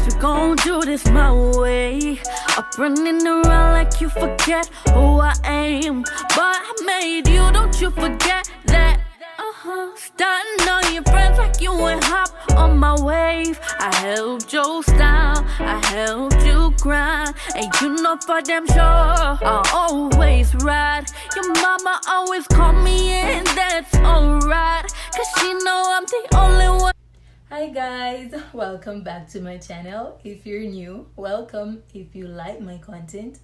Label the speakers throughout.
Speaker 1: guess we gon' do this my way. Up running around like you forget who I am. But I made you, don't you forget that. Starting on your friends like you ain't hop on my wave. I helped you style, I helped you grind. And you know for damn sure I'll always ride. Your mama always call me and that's alright, cause she know I'm the only one.
Speaker 2: Hi guys, welcome back to my channel. If you're new, welcome. If you like my content,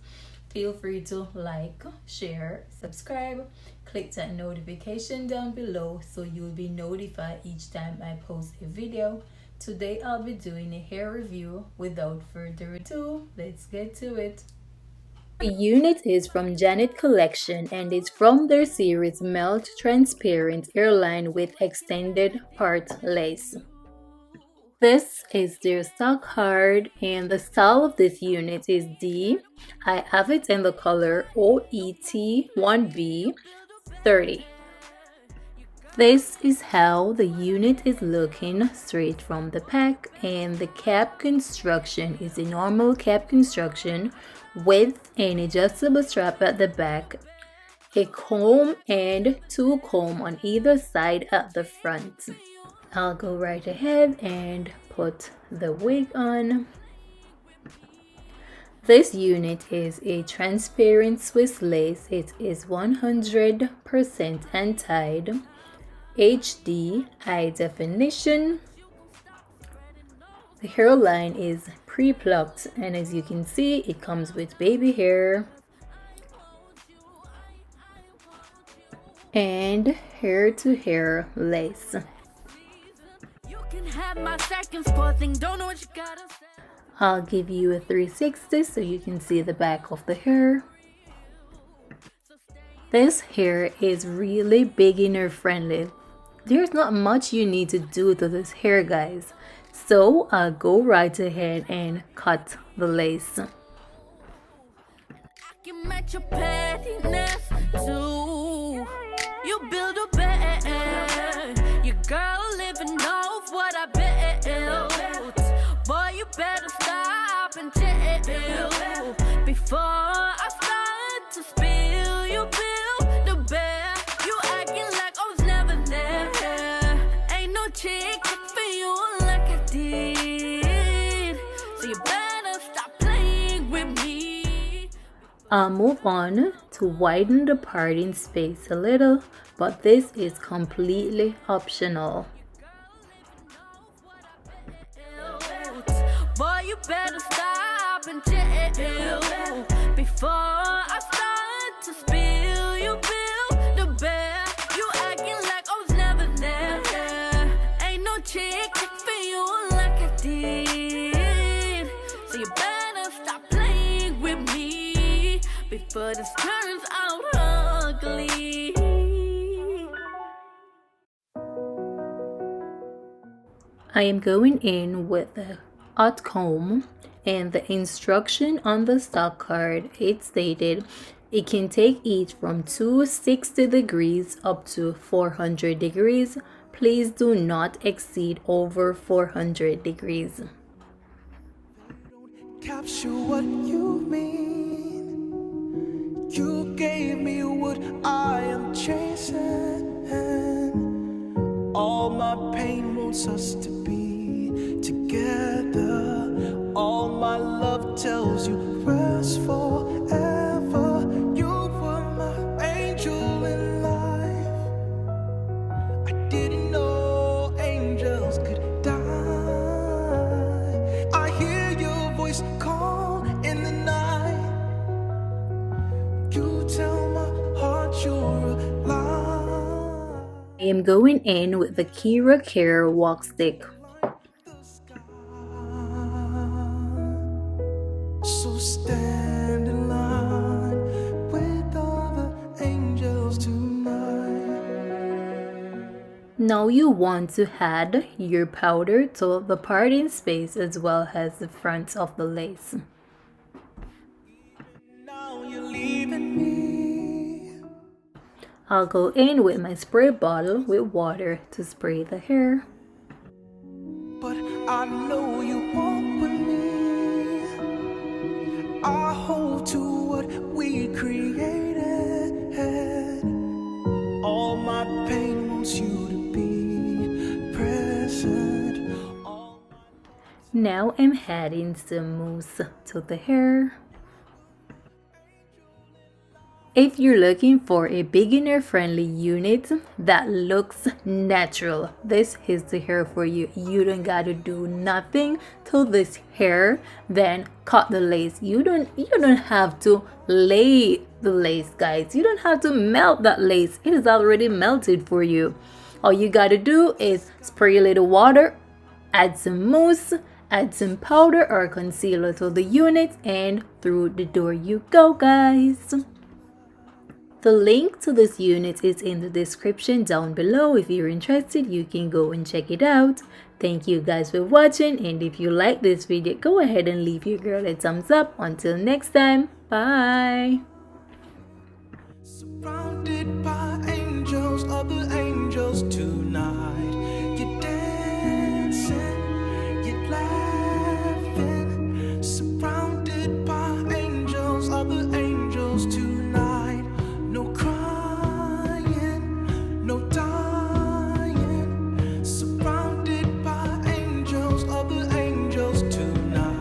Speaker 2: feel free to like, share, subscribe, click that notification down below so you'll be notified each time I post a video. Today I'll be doing a hair review. Without further ado, let's get to it. The unit is from Janet Collection and it's from their series Melt Transparent Hairline with Extended Part Lace. This is their stock card and the style of this unit is D. I have it in the color OET1B 30. This is how the unit is looking straight from the pack, and the cap construction is a normal cap construction with an adjustable strap at the back, a comb and two comb on either side at the front. I'll go right ahead and put the wig on. This unit is a transparent Swiss lace. It is 100% untied, HD high definition. The hairline is pre-plucked and as you can see it comes with baby hair and hair to hair lace. I'll give you a 360 so you can see the back of the hair. This hair is really beginner friendly. There's not much you need to do to this hair, guys. So I'll go right ahead and cut the lace.
Speaker 1: You build a bed, your girl living off what I built. Boy, you better stop and chill before I start to spill. You build the bed, you acting like I was never there. Ain't no chick for you like I did, so you better stop playing with me.
Speaker 2: I'll move on to widen the parting space a little, but this is completely optional.
Speaker 1: Boy, you better stop and chill before I start to spill. You build the bed, you acting like I was never there. Ain't no chick for you like I did, so you better stop playing with me before this turns out ugly.
Speaker 2: I am going in with the hot comb, and the instruction on the stock card, it stated it can take heat from 260 degrees up to 400 degrees. Please do not exceed over 400 degrees.
Speaker 3: Capture what you mean. You gave me what I am chasing. All my pain wants us to be together. All my love tells you rest forever. You were my angel in life. I didn't know angels could die. I hear your voice call in the night. You tell my heart you're alive.
Speaker 2: I am going in with the Kira Care Walk Stick.
Speaker 3: So stand in line with other angels tonight.
Speaker 2: Now you want to add your powder to the parting space as well as the front of the lace.
Speaker 3: Now you're leaving me.
Speaker 2: I'll go in with my spray bottle with water to spray the hair.
Speaker 3: But I know you won't believe.
Speaker 2: Now I'm adding some mousse to the hair. If you're looking for a beginner-friendly unit that looks natural, this is the hair for you. You don't gotta do nothing to this hair, then cut the lace. You don't have to lay the lace, guys. You don't have to melt that lace. It is already melted for you. All you gotta do is spray a little water, add some mousse, add some powder or concealer to the unit, and through the door you go, guys. The link to this unit is in the description down below. If you're interested, you can go and check it out. Thank you guys for watching, and if you like this video, go ahead and leave your girl a thumbs up. Until next time, bye.
Speaker 3: Surrounded by angels, other angels tonight.